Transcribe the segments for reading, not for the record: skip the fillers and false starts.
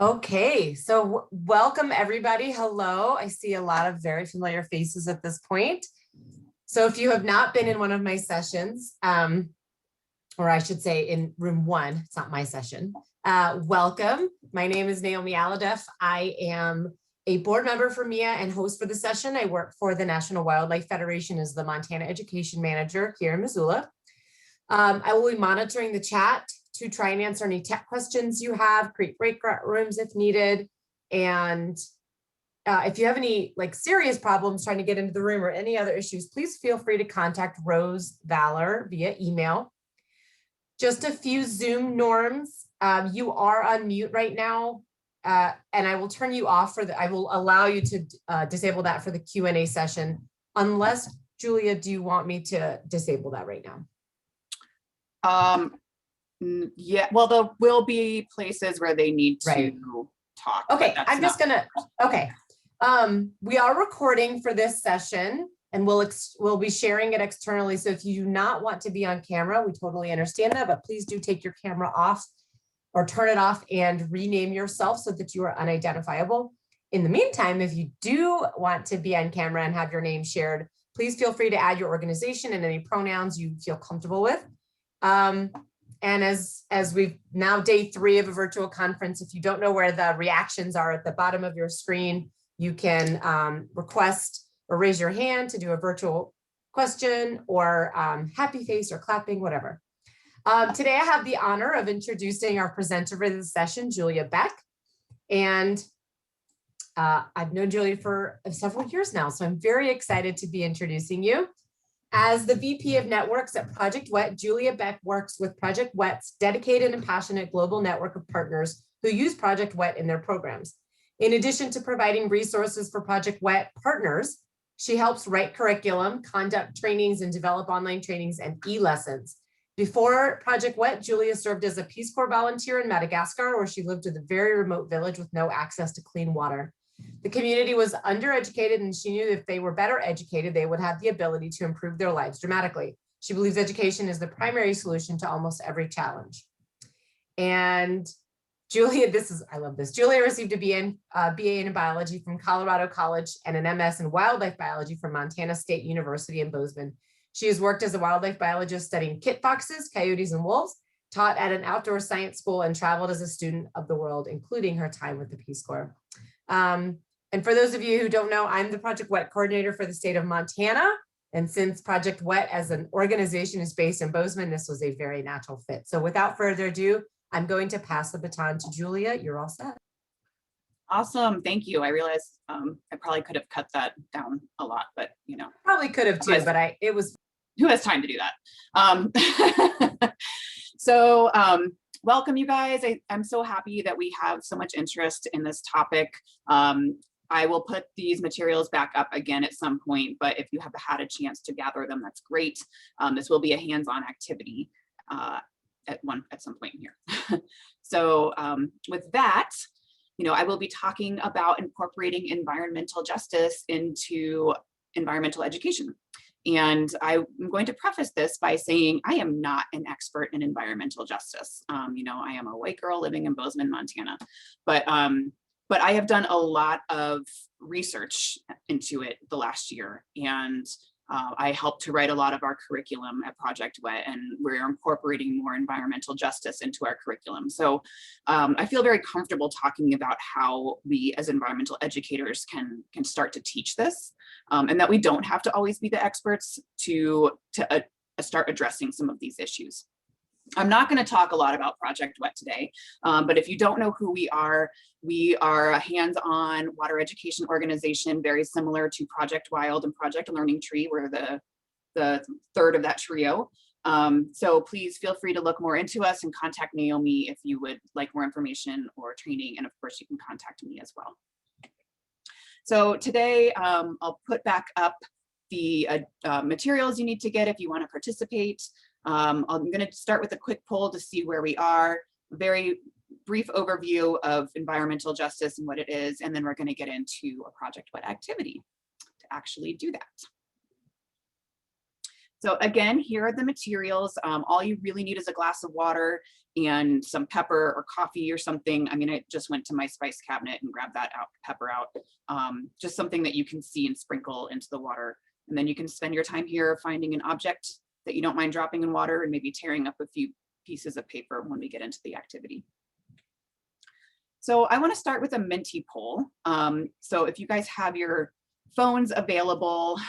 Okay, so welcome everybody. Hello. I see a lot of very familiar faces at this point. So if you have not been in one of my sessions, or I should say in room one, it's not my session, welcome. My name is Naomi Aladef. I am a board member for MEEA and host for the session. I work for the National Wildlife Federation as the Montana Education Manager here in Missoula. I will be monitoring the chat to try and answer any tech questions you have, create breakout rooms if needed. And if you have any serious problems trying to get into the room or any other issues, please feel free to contact Rose Valor via email. Just a few Zoom norms. You are on mute right now, and I will turn you off I will allow you to disable that for the Q&A session, unless, Julia, do you want me to disable that right now? Yeah, well, there will be places where they need to talk. Okay, I'm just gonna, okay. We are recording for this session and we'll be sharing it externally. So if you do not want to be on camera, we totally understand that, but please do take your camera off or turn it off and rename yourself so that you are unidentifiable. In the meantime, if you do want to be on camera and have your name shared, please feel free to add your organization and any pronouns you feel comfortable with. And as we've now day 3 of a virtual conference, if you don't know where the reactions are at the bottom of your screen, you can request or raise your hand to do a virtual question or happy face or clapping, whatever. Today I have the honor of introducing our presenter for this session, Julia Beck. And I've known Julia for several years now, so I'm very excited to be introducing you. As the VP of Networks at Project WET, Julia Beck works with Project WET's dedicated and passionate global network of partners who use Project WET in their programs. In addition to providing resources for Project WET partners, she helps write curriculum, conduct trainings, and develop online trainings and e-lessons. Before Project WET, Julia served as a Peace Corps volunteer in Madagascar, where she lived in a very remote village with no access to clean water. The community was undereducated, and she knew if they were better educated, they would have the ability to improve their lives dramatically. She believes education is the primary solution to almost every challenge. And Julia, I love this. Julia received a BA in biology from Colorado College and an MS in wildlife biology from Montana State University in Bozeman. She has worked as a wildlife biologist studying kit foxes, coyotes, and wolves, taught at an outdoor science school, and traveled as a student of the world, including her time with the Peace Corps. And for those of you who don't know, I'm the Project WET coordinator for the state of Montana. And since Project WET as an organization is based in Bozeman, this was a very natural fit. So without further ado, I'm going to pass the baton to Julia. You're all set. Awesome, thank you. I realized I probably could have cut that down a lot, but you know. Probably could have too, but it was. Who has time to do that? So welcome, you guys. I'm so happy that we have so much interest in this topic. I will put these materials back up again at some point, but if you have had a chance to gather them, that's great. This will be a hands-on activity at some point here. So with that, I will be talking about incorporating environmental justice into environmental education. And I'm going to preface this by saying I am not an expert in environmental justice. I am a white girl living in Bozeman, Montana, but I have done a lot of research into it the last year, and I helped to write a lot of our curriculum at Project WET, and we're incorporating more environmental justice into our curriculum. So I feel very comfortable talking about how we as environmental educators can start to teach this, and that we don't have to always be the experts to start addressing some of these issues. I'm not going to talk a lot about Project WET today, but if you don't know who we are a hands-on water education organization, very similar to Project Wild and Project Learning Tree. We're the third of that trio. So please feel free to look more into us and contact Naomi if you would like more information or training. And of course, you can contact me as well. So today, I'll put back up the materials you need to get if you want to participate. I'm going to start with a quick poll to see where we are. A very brief overview of environmental justice and what it is, and then we're going to get into a Project WET activity to actually do that. So again, here are the materials. All you really need is a glass of water and some pepper or coffee or something. I mean, I just went to my spice cabinet and grabbed that pepper out. Just something that you can see and sprinkle into the water. And then you can spend your time here finding an object that you don't mind dropping in water and maybe tearing up a few pieces of paper when we get into the activity. So I want to start with a Menti poll. So if you guys have your phones available,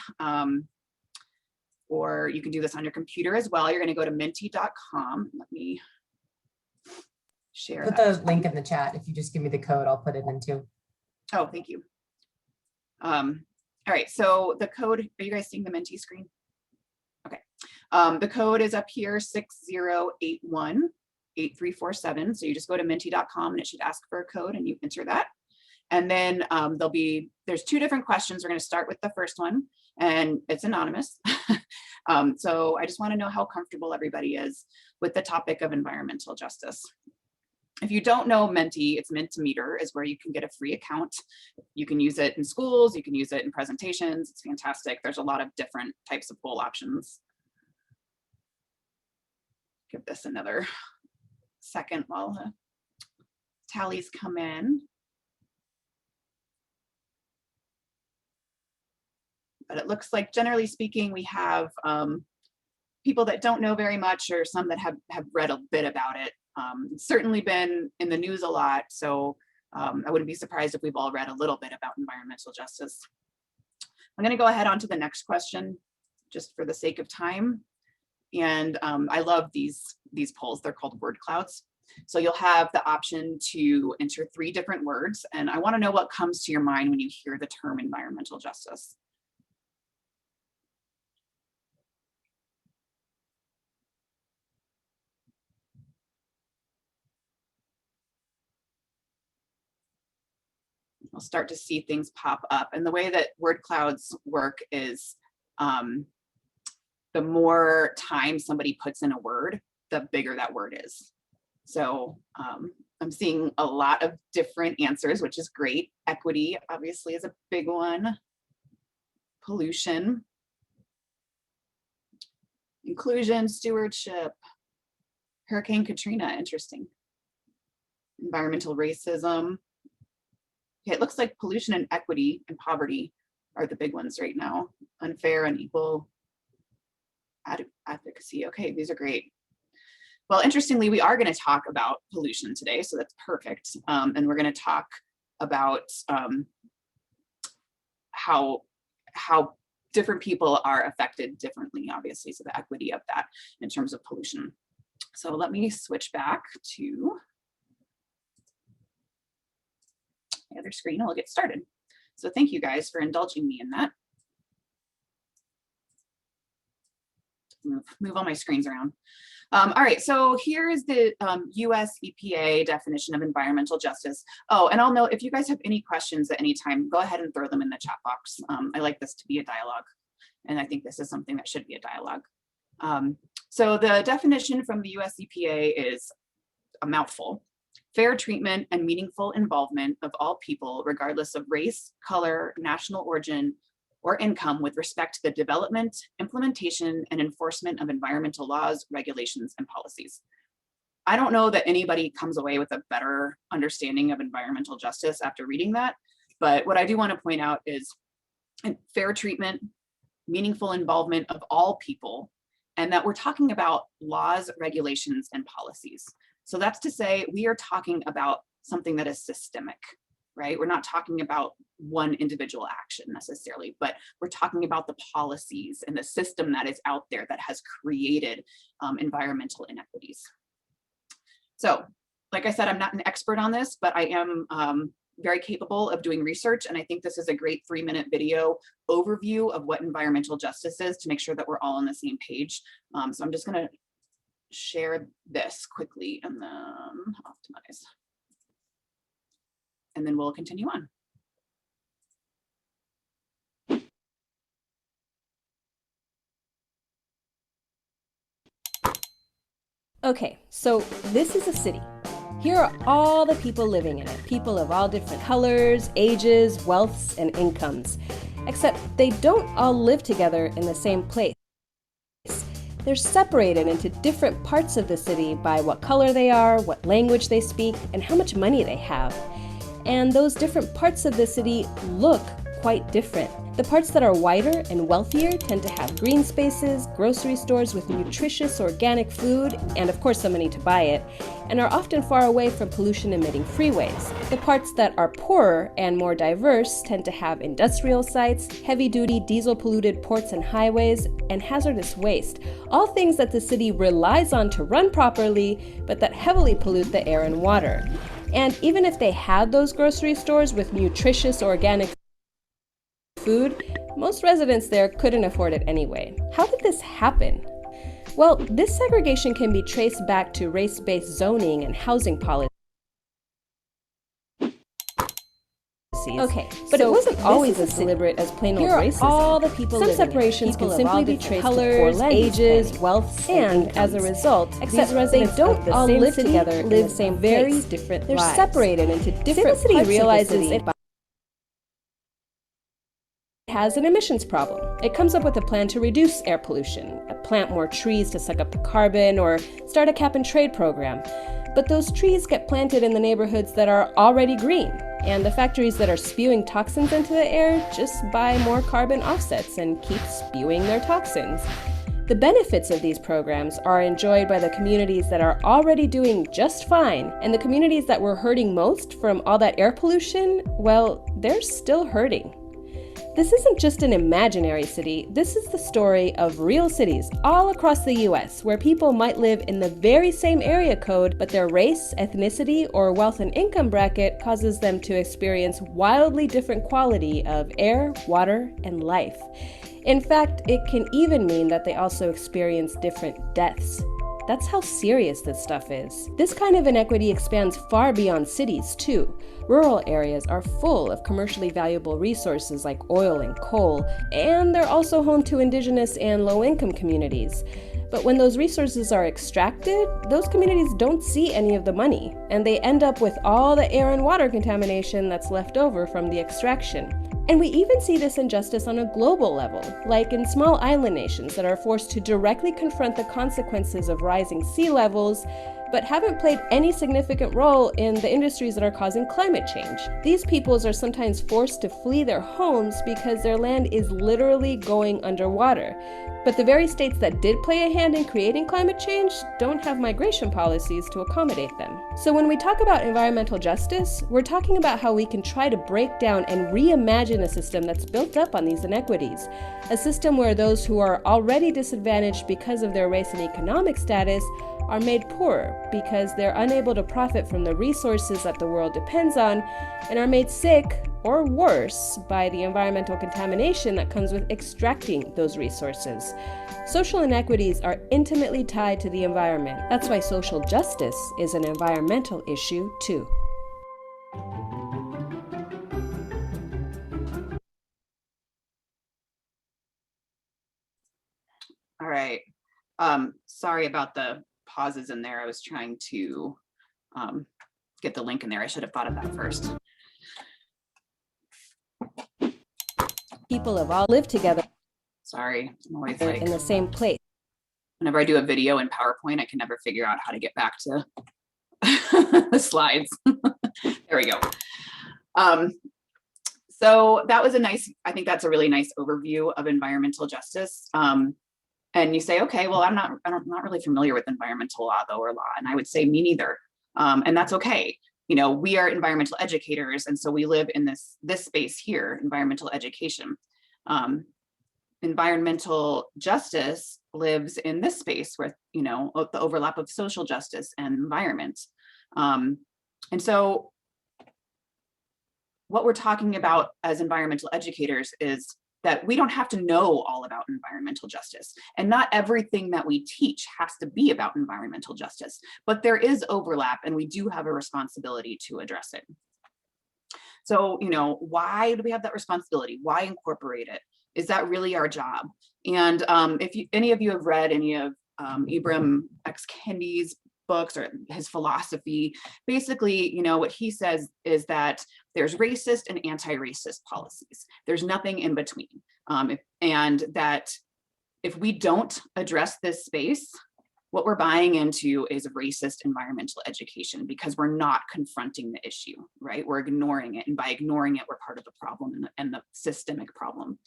or you can do this on your computer as well, you're going to go to menti.com. Let me share. Put the link in the chat. If you just give me the code, I'll put it in too. Oh, thank you. All right, so the code, are you guys seeing the Menti screen? Okay, the code is up here, 6081-8347. So you just go to menti.com and it should ask for a code and you enter that. And then there's two different questions. We're going to start with the first one and it's anonymous. So I just want to know how comfortable everybody is with the topic of environmental justice. If you don't know Menti, it's Mentimeter is where you can get a free account. You can use it in schools, you can use it in presentations. It's fantastic. There's a lot of different types of poll options. Give this another second while the tallies come in. But it looks like, generally speaking, we have people that don't know very much or some that have read a bit about it. It's certainly been in the news a lot, so I wouldn't be surprised if we've all read a little bit about environmental justice. I'm going to go ahead on to the next question, just for the sake of time. And I love these polls. They're called word clouds. So you'll have the option to enter 3 different words, and I want to know what comes to your mind when you hear the term environmental justice. We'll start to see things pop up. And the way that word clouds work is the more time somebody puts in a word, the bigger that word is. So I'm seeing a lot of different answers, which is great. Equity, obviously, is a big one. Pollution. Inclusion, stewardship. Hurricane Katrina, interesting. Environmental racism. Okay, it looks like pollution and equity and poverty are the big ones right now. Unfair, unequal, advocacy. Okay, these are great. Well, interestingly, we are going to talk about pollution today, so that's perfect. And we're going to talk about how different people are affected differently, obviously, so the equity of that in terms of pollution. So let me switch back to the other screen and we'll get started. So thank you guys for indulging me in that. Move all my screens around. All right, so here is the US EPA definition of environmental justice. Oh, and I'll note if you guys have any questions at any time, go ahead and throw them in the chat box. I like this to be a dialogue, and I think this is something that should be a dialogue. So the definition from the US EPA is a mouthful. Fair treatment and meaningful involvement of all people, regardless of race, color, national origin, or income, with respect to the development, implementation, and enforcement of environmental laws, regulations, and policies. I don't know that anybody comes away with a better understanding of environmental justice after reading that, but what I do want to point out is fair treatment, meaningful involvement of all people, and that we're talking about laws, regulations, and policies. So that's to say we are talking about something that is systemic, right? We're not talking about one individual action necessarily, but we're talking about the policies and the system that is out there that has created environmental inequities. So, like I said, I'm not an expert on this, but I am very capable of doing research. And I think this is a great 3-minute video overview of what environmental justice is to make sure that we're all on the same page. So I'm just gonna share this quickly and then optimize. And then we'll continue on. Okay, so this is a city. Here are all the people living in it, people of all different colors, ages, wealths, and incomes. Except they don't all live together in the same place. They're separated into different parts of the city by what color they are, what language they speak, and how much money they have. And those different parts of the city look quite different. The parts that are whiter and wealthier tend to have green spaces, grocery stores with nutritious organic food, and of course the money to buy it, and are often far away from pollution-emitting freeways. The parts that are poorer and more diverse tend to have industrial sites, heavy-duty diesel-polluted ports and highways, and hazardous waste, all things that the city relies on to run properly, but that heavily pollute the air and water. And even if they had those grocery stores with nutritious organic food, most residents there couldn't afford it anyway. How did this happen? Well, this segregation can be traced back to race-based zoning and housing policies. Okay, but it wasn't always as deliberate as plain old racism. All the people some separations can simply be traced to colors, ages, wealth, and as a result, except they don't all live together, live same very different lives. They're separated into different parts of the city. Realizes it has an emissions problem. It comes up with a plan to reduce air pollution, plant more trees to suck up the carbon, or start a cap and trade program. But those trees get planted in the neighborhoods that are already green, and the factories that are spewing toxins into the air just buy more carbon offsets and keep spewing their toxins. The benefits of these programs are enjoyed by the communities that are already doing just fine, and the communities that were hurting most from all that air pollution, well, they're still hurting. This isn't just an imaginary city, this is the story of real cities all across the US where people might live in the very same area code, but their race, ethnicity, or wealth and income bracket causes them to experience wildly different quality of air, water, and life. In fact, it can even mean that they also experience different deaths. That's how serious this stuff is. This kind of inequity expands far beyond cities, too. Rural areas are full of commercially valuable resources like oil and coal, and they're also home to indigenous and low-income communities. But when those resources are extracted, those communities don't see any of the money, and they end up with all the air and water contamination that's left over from the extraction. And we even see this injustice on a global level, like in small island nations that are forced to directly confront the consequences of rising sea levels, but haven't played any significant role in the industries that are causing climate change. These peoples are sometimes forced to flee their homes because their land is literally going underwater. But the very states that did play a hand in creating climate change don't have migration policies to accommodate them. So when we talk about environmental justice, we're talking about how we can try to break down and reimagine a system that's built up on these inequities. A system where those who are already disadvantaged because of their race and economic status are made poorer because they're unable to profit from the resources that the world depends on, and are made sick or worse by the environmental contamination that comes with extracting those resources. Social inequities are intimately tied to the environment. That's why social justice is an environmental issue too. All right. Sorry about the pauses in there. I was trying to get the link in there. I should have thought of that first. People have all lived together. Sorry, I'm always like in the same place. Whenever I do a video in PowerPoint, I can never figure out how to get back to the slides. There we go. So that was I think that's a really nice overview of environmental justice. And you say, okay, well, I'm not really familiar with environmental law though, or law. And I would say me neither. And that's okay. You know, we are environmental educators. And so we live in this space here, environmental education. Environmental justice lives in this space where, you know, the overlap of social justice and environment. And so what we're talking about as environmental educators is that we don't have to know all about environmental justice, and not everything that we teach has to be about environmental justice, but there is overlap and we do have a responsibility to address it. So, you know, why do we have that responsibility? Why incorporate it? Is that really our job? And if any of you have read any of Ibram X Kendi's books or his philosophy, basically, you know, what he says is that there's racist and anti-racist policies. There's nothing in between. And that if we don't address this space, what we're buying into is racist environmental education, because we're not confronting the issue, right? We're ignoring it. And by ignoring it, we're part of the problem and the systemic problem.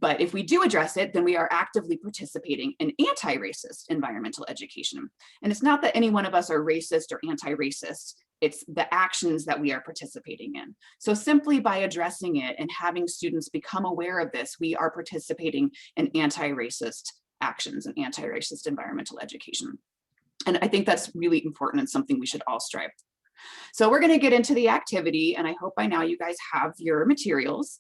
But if we do address it, then we are actively participating in anti-racist environmental education. And it's not that any one of us are racist or anti-racist, it's the actions that we are participating in. So simply by addressing it and having students become aware of this, we are participating in anti-racist actions and anti-racist environmental education. And I think that's really important and something we should all strive. So we're going to get into the activity, and I hope by now you guys have your materials.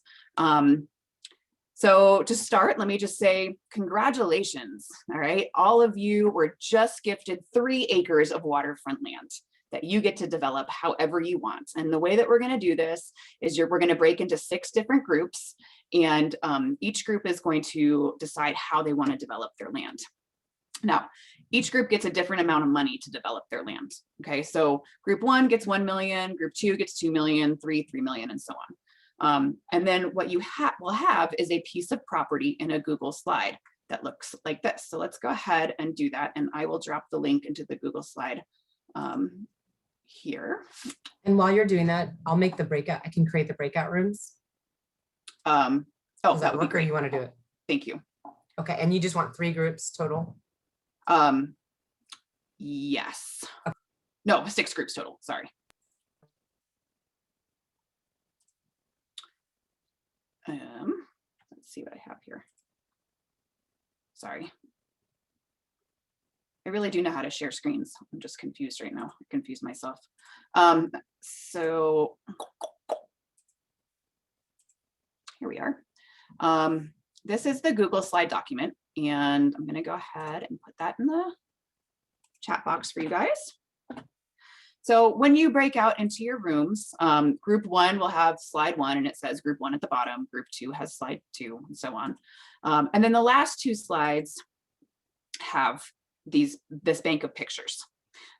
So to start, let me just say congratulations. All right, all of you were just gifted 3 acres of waterfront land that you get to develop however you want. And the way that we're going to do this is we're going to break into 6 different groups, and each group is going to decide how they want to develop their land. Now, each group gets a different amount of money to develop their land. Okay, so group 1 gets 1 million, group 2 gets 2 million, 3 million, and so on. And then what you will have is a piece of property in a Google slide that looks like this. So let's go ahead and do that. And I will drop the link into the Google slide here. And while you're doing that, I'll make the breakout. I can create the breakout rooms. Oh, Does that work, or you want to do it? Thank you. Okay, and you just want 3 groups total? Yes. No, 6 groups total, sorry. Let's see what I have here. Sorry. I really do know how to share screens. I'm just confused right now. I confused myself. So here we are. This is the Google slide document, and I'm going to go ahead and put that in the chat box for you guys. So when you break out into your rooms, group 1 will have slide 1, and it says group 1 at the bottom. Group 2 has slide 2, and so on. And then the last 2 slides have this bank of pictures.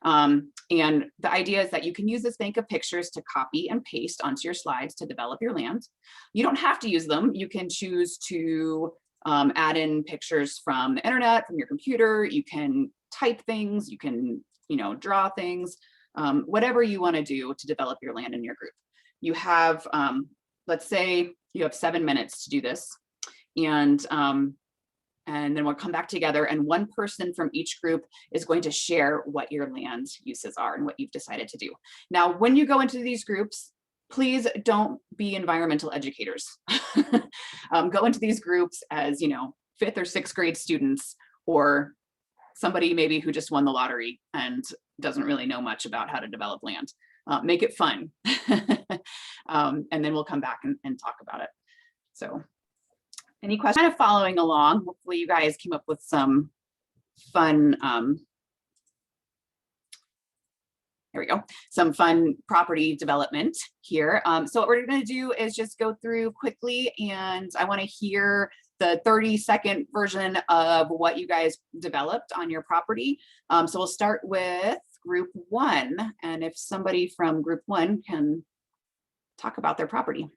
And the idea is that you can use this bank of pictures to copy and paste onto your slides to develop your land. You don't have to use them. You can choose to add in pictures from the internet, from your computer. You can type things, you can, draw things. Whatever you want to do to develop your land in your group. You have, let's say you have 7 minutes to do this, and then we'll come back together, and one person from each group is going to share what your land uses are and what you've decided to do. Now, when you go into these groups, please don't be environmental educators. Go into these groups as, 5th or 6th grade students, or somebody maybe who just won the lottery and doesn't really know much about how to develop land. Make it fun. And then we'll come back and talk about it. So any questions? Kind of following along, hopefully you guys came up with some fun, there we go, some fun property development here. So what we're gonna do is just go through quickly, and I wanna hear the 30-second version of what you guys developed on your property. So we'll start with group 1, and if somebody from group 1 can talk about their property.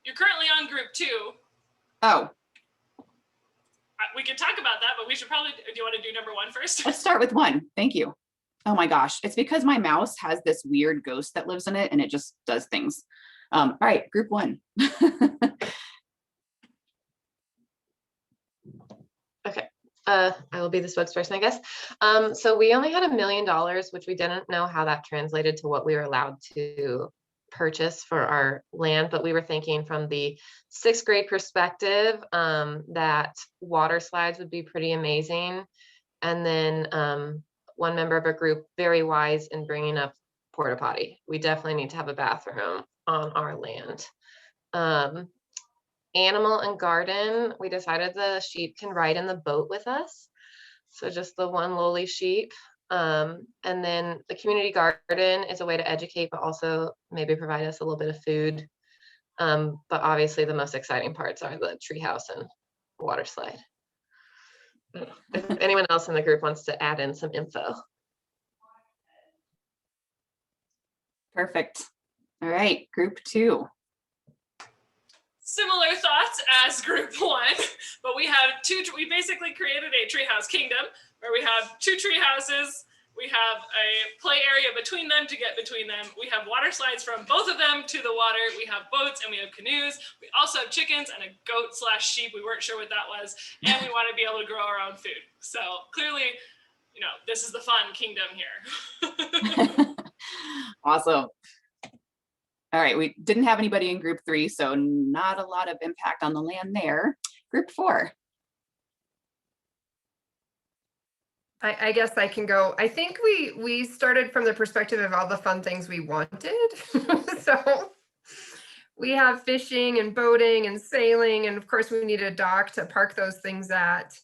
You're currently on group 2. Oh. We can talk about that, but we should probably, do you want to do number 1 first? Let's start with 1. Thank you. Oh my gosh, it's because my mouse has this weird ghost that lives in it, and it just does things. All right, group 1. Okay, I will be the spokesperson, I guess. So we only had $1 million, which we didn't know how that translated to what we were allowed to purchase for our land, but we were thinking from the 6th grade perspective that water slides would be pretty amazing. And then one member of our group, very wise in bringing up porta potty. We definitely need to have a bathroom on our land. Animal and garden, we decided the sheep can ride in the boat with us. So just the one lowly sheep. And then the community garden is a way to educate, but also maybe provide us a little bit of food. But obviously the most exciting parts are the treehouse and water slide. If anyone else in the group wants to add in some info. Perfect. All right, group 2. similar thoughts as group one, but we basically created a treehouse kingdom where we have 2 tree houses. We have a play area between them to get between them. We have water slides from both of them to the water. We have boats and we have canoes. We also have chickens and a goat/sheep. We weren't sure what that was. And we want to be able to grow our own food. So clearly, this is the fun kingdom here. Awesome. All right, we didn't have anybody in group 3, so not a lot of impact on the land there. Group 4. I guess I can go. I think we started from the perspective of all the fun things we wanted. So we have fishing and boating and sailing, and of course we need a dock to park those things at.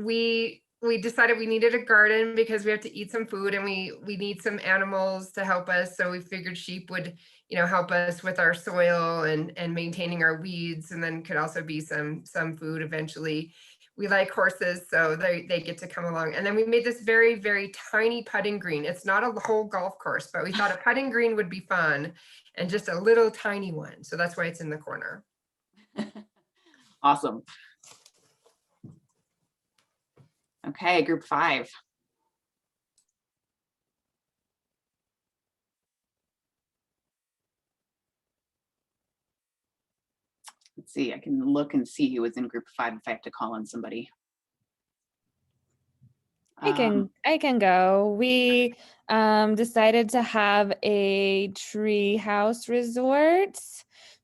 We decided we needed a garden because we have to eat some food, and we need some animals to help us. So we figured sheep would, help us with our soil and maintaining our weeds, and then could also be some food eventually. We like horses, so they get to come along. And then we made this very, very tiny putting green. It's not a whole golf course, but we thought a putting green would be fun, and just a little tiny one. So that's why it's in the corner. Awesome. Okay, group 5. Let's see, I can look and see who was in group 5 if I have to call on somebody. I can go. We decided to have a tree house resort.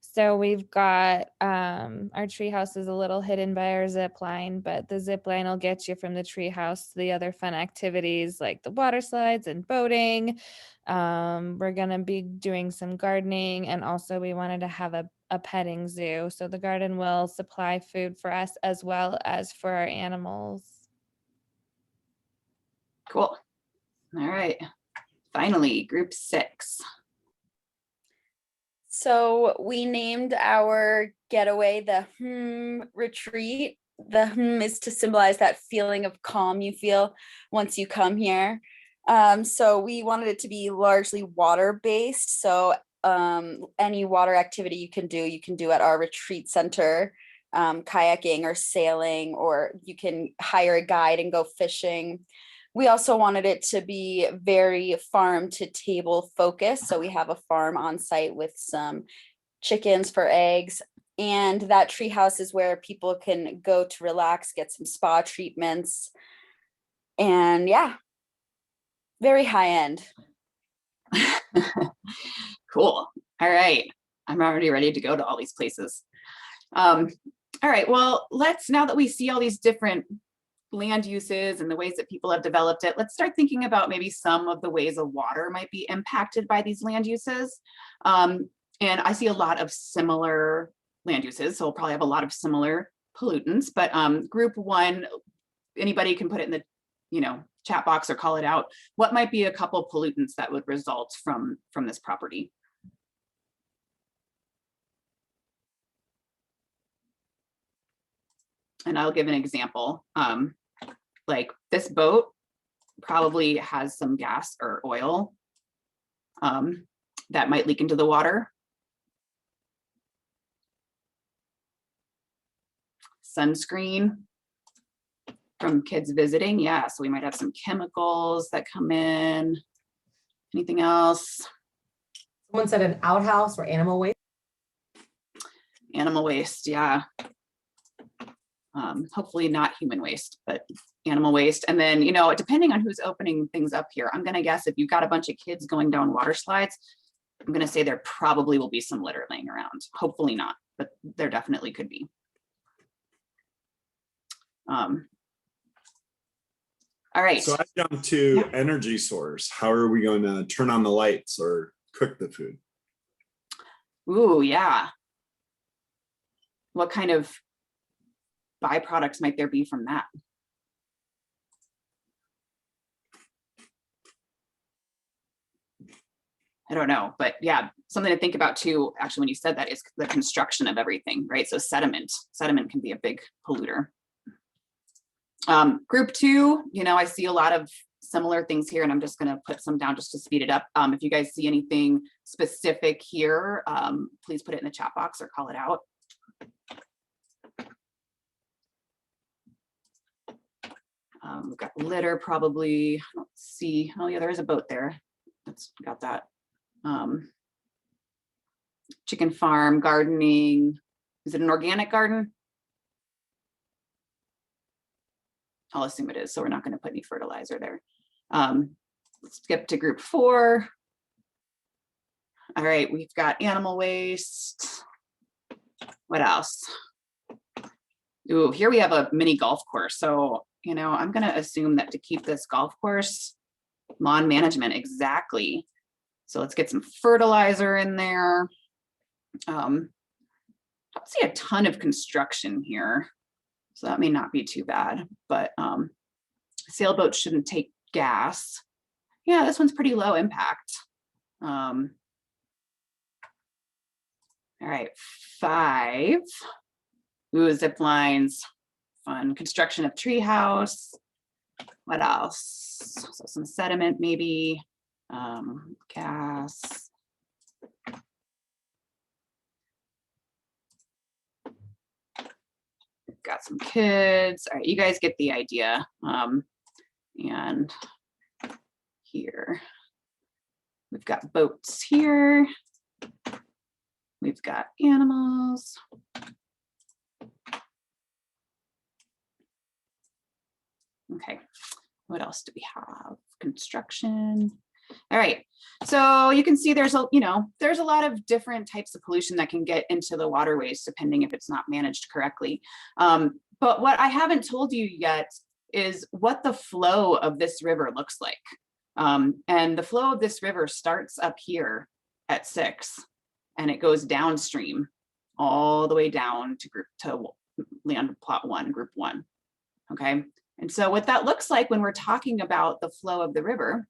So we've got our tree house is a little hidden by our zip line, but the zip line will get you from the tree house to the other fun activities like the water slides and boating. We're gonna be doing some gardening, and also we wanted to have a petting zoo. So the garden will supply food for us as well as for our animals. Cool. All right. Finally, group 6. So we named our getaway the retreat. The is to symbolize that feeling of calm you feel once you come here. So we wanted it to be largely water-based. So any water activity you can do at our retreat center, kayaking or sailing, or you can hire a guide and go fishing. We also wanted it to be very farm to table focused. So we have a farm on site with some chickens for eggs. And that treehouse is where people can go to relax, get some spa treatments. And yeah, very high end. Cool. All right. I'm already ready to go to all these places. All right. Well, now that we see all these different land uses and the ways that people have developed it, let's start thinking about maybe some of the ways of water might be impacted by these land uses. And I see a lot of similar land uses, so we'll probably have a lot of similar pollutants, but group 1, anybody can put it in the chat box or call it out. What might be a couple pollutants that would result from this property? And I'll give an example. Like this boat probably has some gas or oil that might leak into the water. Sunscreen from kids visiting. Yeah, so we might have some chemicals that come in. Anything else? Someone said an outhouse or animal waste. Animal waste, yeah. Hopefully not human waste, but animal waste. And then, depending on who's opening things up here, I'm gonna guess if you've got a bunch of kids going down water slides, I'm gonna say there probably will be some litter laying around. Hopefully not, but there definitely could be. All right. So I jumped to energy source. How are we going to turn on the lights or cook the food? Ooh, yeah. What kind of byproducts might there be from that? I don't know, but yeah, something to think about too, actually, when you said that, is the construction of everything, right? So sediment can be a big polluter. Group 2, I see a lot of similar things here, and I'm just gonna put some down just to speed it up. If you guys see anything specific here, please put it in the chat box or call it out. We've got litter probably, let's see, oh yeah, there is a boat there. That's got that. Chicken farm, gardening. Is it an organic garden? I'll assume it is, so we're not going to put any fertilizer there. Let's skip to group 4. All right, we've got animal waste. What else? Ooh, here we have a mini golf course. So, you know, I'm going to assume that to keep this golf course, lawn management, exactly. So let's get some fertilizer in there. I don't see a ton of construction here, so that may not be too bad, but sailboats shouldn't take gas. Yeah, this one's pretty low impact. All right, 5. Ooh, zip lines, fun. Construction of treehouse. What else? So some sediment maybe, gas. Got some kids. All right, you guys get the idea. And here, we've got boats here. We've got animals. Okay, what else do we have? Construction. All right, so you can see there's a, there's a lot of different types of pollution that can get into the waterways depending if it's not managed correctly. But what I haven't told you yet is what the flow of this river looks like. And the flow of this river starts up here at 6 and it goes downstream all the way down to land plot 1, group 1. Okay, and so what that looks like when we're talking about the flow of the river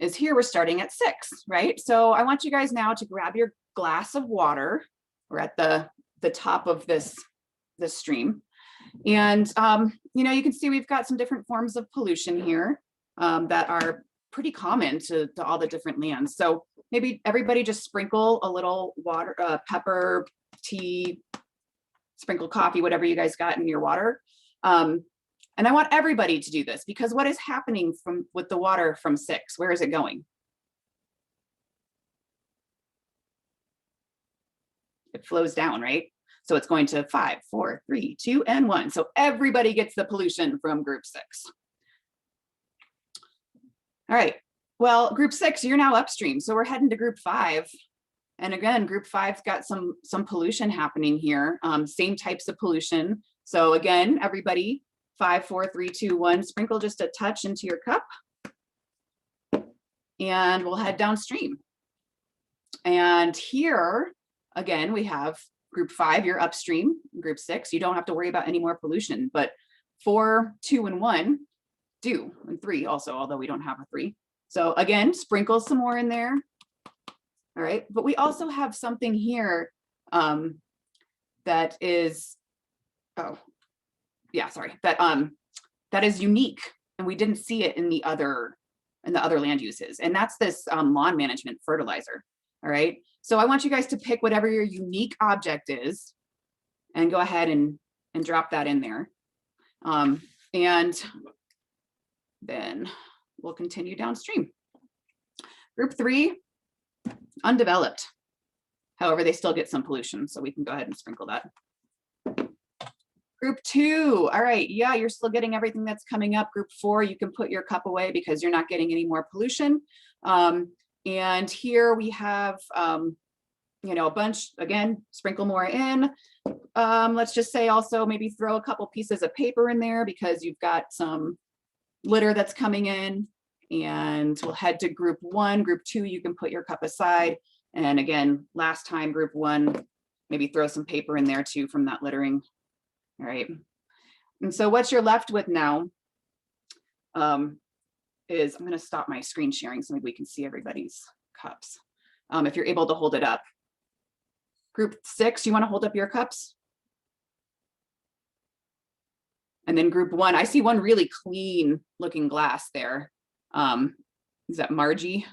is here we're starting at 6, right? So I want you guys now to grab your glass of water. We're at the top of this stream. And, you can see we've got some different forms of pollution here that are pretty common to all the different lands. So maybe everybody just sprinkle a little water, pepper, tea, sprinkle coffee, whatever you guys got in your water. And I want everybody to do this because what is happening with the water from 6? Where is it going? It flows down, right? So it's going to 5, 4, 3, 2, and 1. So everybody gets the pollution from group 6. All right, well, group 6, you're now upstream. So we're heading to group 5. And again, group 5's got some pollution happening here, same types of pollution. So again, everybody, 5, 4, 3, 2, 1, sprinkle just a touch into your cup. And we'll head downstream. And here, again, we have group 5, you're upstream. Group 6, you don't have to worry about any more pollution, but 4, 2, and 1 do, and 3 also, although we don't have a 3. So again, sprinkle some more in there. All right, but we also have something here that is, that is unique, and we didn't see it in the other land uses, and that's this lawn management fertilizer. All right, so I want you guys to pick whatever your unique object is and go ahead and drop that in there, and then we'll continue downstream. Group 3, undeveloped. However, they still get some pollution, so we can go ahead and sprinkle that. Group 2, all right, yeah, you're still getting everything that's coming up. Group 4, you can put your cup away because you're not getting any more pollution. And here we have, a bunch, again, sprinkle more in. Let's just say also maybe throw a couple pieces of paper in there because you've got some litter that's coming in. And we'll head to group 1. Group 2, you can put your cup aside. And again, last time, group 1, maybe throw some paper in there too from that littering. All right. And so what you're left with now is, I'm going to stop my screen sharing so maybe we can see everybody's cups. If you're able to hold it up. Group 6, you want to hold up your cups? And then group 1, I see one really clean looking glass there. Is that Margie?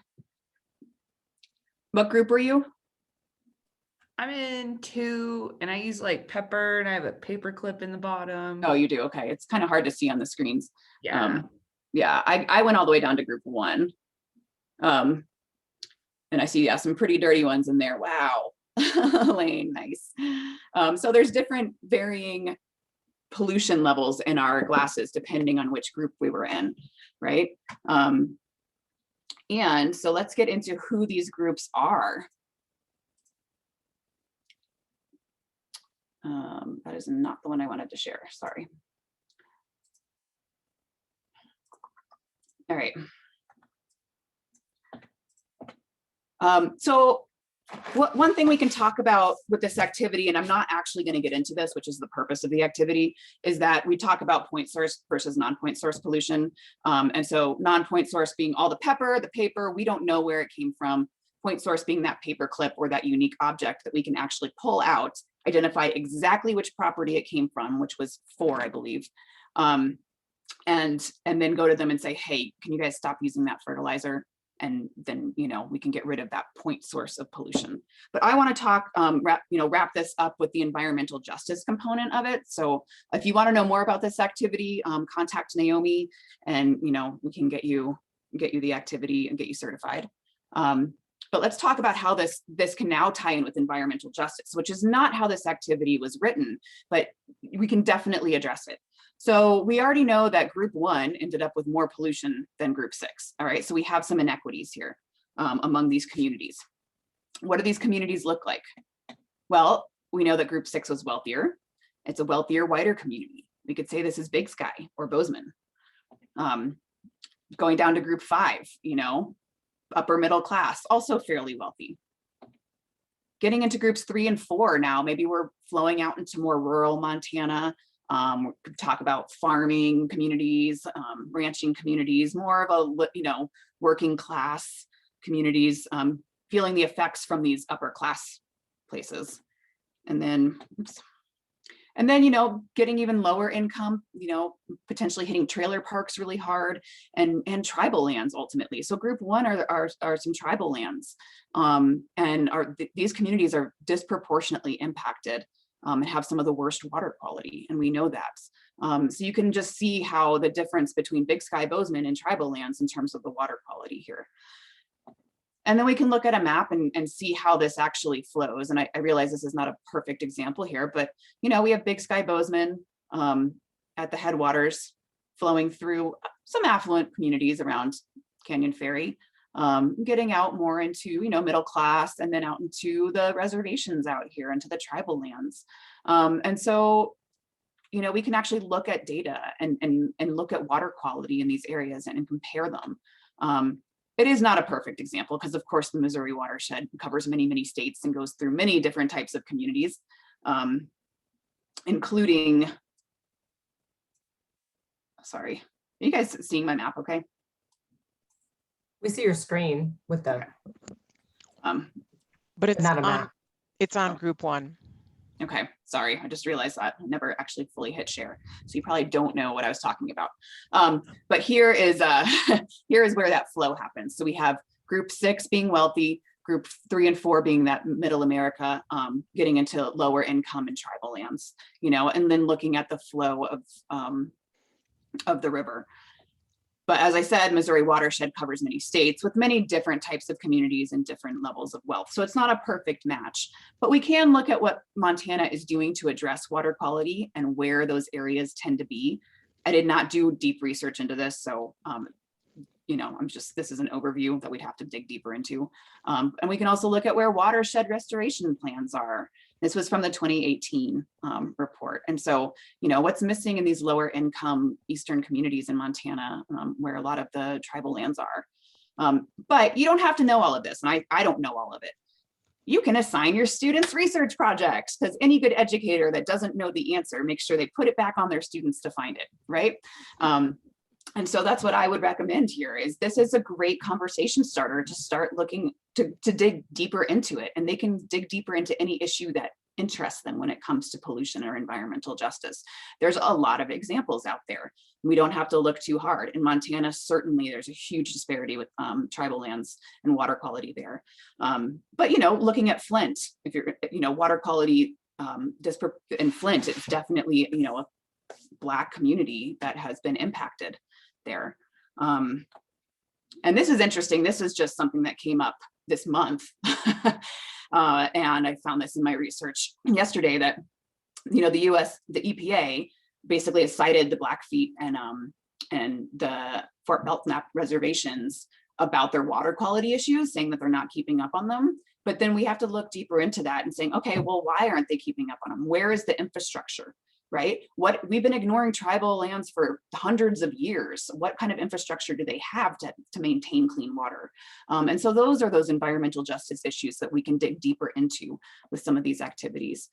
What group were you? I'm in 2 and I use like pepper and I have a paper clip in the bottom. Oh, you do? Okay. It's kind of hard to see on the screens. Yeah. Yeah, I went all the way down to group 1. And I see, yeah, some pretty dirty ones in there. Wow. Lane, nice. So there's different varying pollution levels in our glasses depending on which group we were in, right? And so let's get into who these groups are. That is not the one I wanted to share, sorry. All right. So one thing we can talk about with this activity, and I'm not actually going to get into this, which is the purpose of the activity, is that we talk about point source versus non-point source pollution. And so non-point source being all the pepper, the paper, we don't know where it came from. Point source being that paper clip or that unique object that we can actually pull out, identify exactly which property it came from, which was 4, I believe. And then go to them and say, hey, can you guys stop using that fertilizer? And then, you know, we can get rid of that point source of pollution. But I want to talk, wrap this up with the environmental justice component of it. So if you want to know more about this activity, contact Naomi, and, you know, we can get you the activity and get you certified. But let's talk about how this can now tie in with environmental justice, which is not how this activity was written, but we can definitely address it. So we already know that group 1 ended up with more pollution than group 6. All right, so we have some inequities here among these communities. What do these communities look like? Well, we know that group 6 was wealthier. It's a wealthier, whiter community. We could say this is Big Sky or Bozeman. Going down to group 5, you know, upper middle class, also fairly wealthy. Getting into groups 3 and 4 now, maybe we're flowing out into more rural Montana. We could talk about farming communities, ranching communities, more of a, you know, working class communities, feeling the effects from these upper class places. And then, you know, getting even lower income, you know, potentially hitting trailer parks really hard, and tribal lands ultimately. So group 1 are some tribal lands, and these communities are disproportionately impacted. And have some of the worst water quality, and we know that. So you can just see how the difference between Big Sky, Bozeman, and tribal lands in terms of the water quality here. And then we can look at a map and see how this actually flows. And I realize this is not a perfect example here, but you know, we have Big Sky, Bozeman at the headwaters flowing through some affluent communities around Canyon Ferry. Getting out more into, you know, middle class, and then out into the reservations out here, into the tribal lands. And so, you know, we can actually look at data and look at water quality in these areas and compare them. It is not a perfect example because, of course, the Missouri watershed covers many, many states and goes through many different types of communities, including, sorry, are you guys seeing my map okay? We see your screen with the, but it's not a on, map. it's on group 1. Okay, sorry, I just realized that I never actually fully hit share, so you probably don't know what I was talking about. But here is here is where that flow happens. So we have group 6 being wealthy, group 3 and 4 being that middle America, getting into lower income and tribal lands, you know, and then looking at the flow of the river. But as I said, Missouri watershed covers many states with many different types of communities and different levels of wealth. So it's not a perfect match, but we can look at what Montana is doing to address water quality and where those areas tend to be. I did not do deep research into this, so you know, this is an overview that we'd have to dig deeper into. And we can also look at where watershed restoration plans are. This was from the 2018 report. And so, you know, what's missing in these lower income Eastern communities in Montana, where a lot of the tribal lands are. But you don't have to know all of this, and I don't know all of it. You can assign your students research projects, because any good educator that doesn't know the answer makes sure they put it back on their students to find it, right? And so that's what I would recommend here, is this is a great conversation starter to start looking to dig deeper into it, and they can dig deeper into any issue that interests them when it comes to pollution or environmental justice. There's a lot of examples out there. We don't have to look too hard. In Montana, certainly there's a huge disparity with tribal lands and water quality there. But, you know, looking at Flint, if you're, you know, water quality in Flint, it's definitely, you know, a Black community that has been impacted there. And this is interesting. This is just something that came up this month. And I found this in my research yesterday that, you know, the EPA basically has cited the Blackfeet and the Fort Belknap reservations about their water quality issues, saying that they're not keeping up on them. But then we have to look deeper into that and saying, okay, well, why aren't they keeping up on them? Where is the infrastructure, right? What we've been ignoring tribal lands for hundreds of years. What kind of infrastructure do they have to maintain clean water? And so those are those environmental justice issues that we can dig deeper into with some of these activities.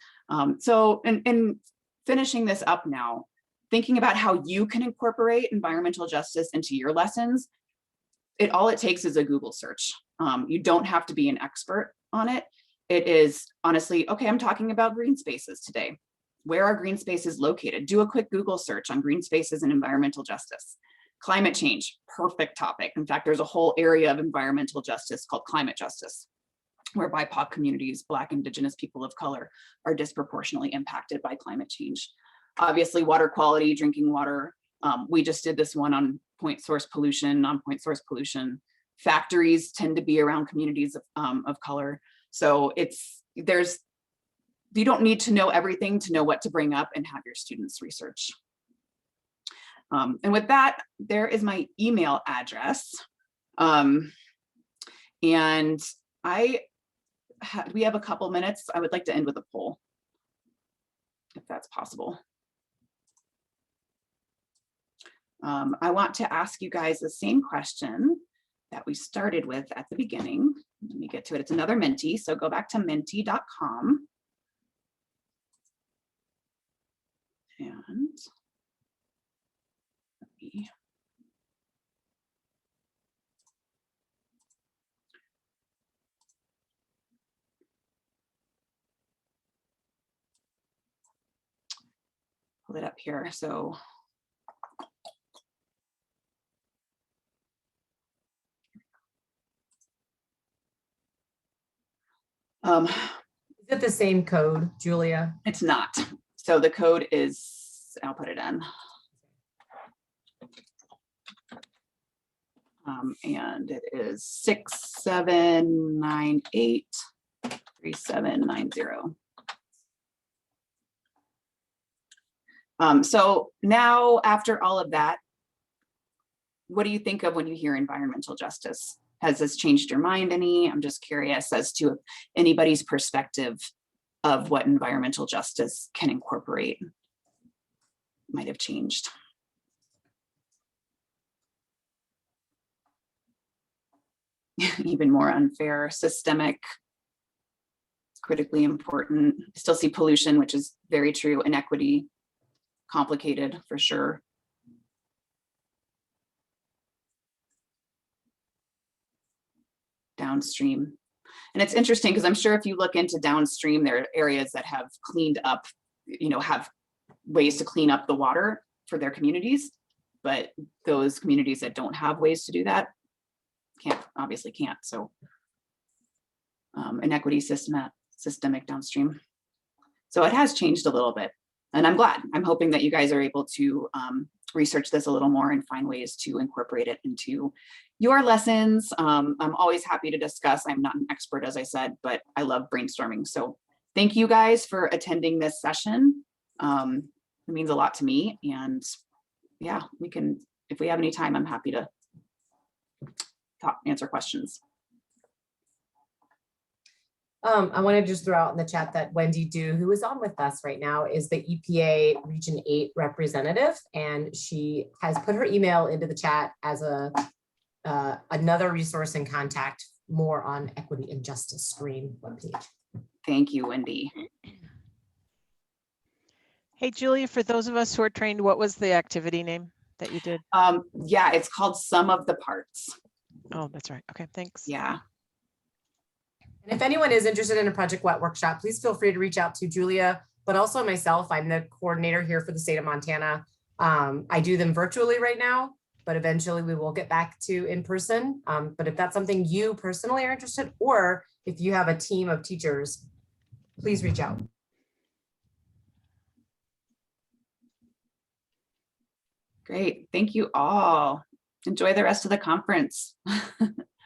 So in finishing this up now, thinking about how you can incorporate environmental justice into your lessons, all it takes is a Google search. You don't have to be an expert on it. It is honestly, okay, I'm talking about green spaces today. Where are green spaces located? Do a quick Google search on green spaces and environmental justice. Climate change, perfect topic. In fact, there's a whole area of environmental justice called climate justice, where BIPOC communities, Black, Indigenous, people of color, are disproportionately impacted by climate change. Obviously, water quality, drinking water. We just did this one on point source pollution, non-point source pollution. Factories tend to be around communities of color. So you don't need to know everything to know what to bring up and have your students research. And with that, there is my email address. And we have a couple minutes. I would like to end with a poll, if that's possible. I want to ask you guys the same question that we started with at the beginning. Let me get to it. It's another Menti. So go back to menti.com. And let me pull it up here. So is it the same code, Julia? It's not. So the code is, I'll put it in. And it is 67983790. So now, after all of that, what do you think of when you hear environmental justice? Has this changed your mind any? I'm just curious as to anybody's perspective of what environmental justice can incorporate might have changed. Even more unfair, systemic, critically important. I still see pollution, which is very true, inequity, complicated for sure. Downstream. And it's interesting because I'm sure if you look into downstream, there are areas that have cleaned up, you know, have ways to clean up the water for their communities, but those communities that don't have ways to do that obviously can't. So inequity, systemic downstream. So it has changed a little bit, and I'm glad. I'm hoping that you guys are able to research this a little more and find ways to incorporate it into your lessons. I'm always happy to discuss. I'm not an expert, as I said, but I love brainstorming. So thank you guys for attending this session. It means a lot to me. And yeah, we can, if we have any time, I'm happy to answer questions. I want to just throw out in the chat that Wendy Du, who is on with us right now, is the EPA Region 8 representative, and she has put her email into the chat as another resource and contact more on equity and justice stream webpage. Thank you, Wendy. Hey, Julia, for those of us who are trained, what was the activity name that you did? Yeah, it's called Sum of the Parts. Oh, that's right. Okay, thanks. Yeah. And if anyone is interested in a Project Wet workshop, please feel free to reach out to Julia, but also myself. I'm the coordinator here for the state of Montana. I do them virtually right now, but eventually we will get back to in person. But if that's something you personally are interested, or if you have a team of teachers, please reach out. Great. Thank you all. Enjoy the rest of the conference.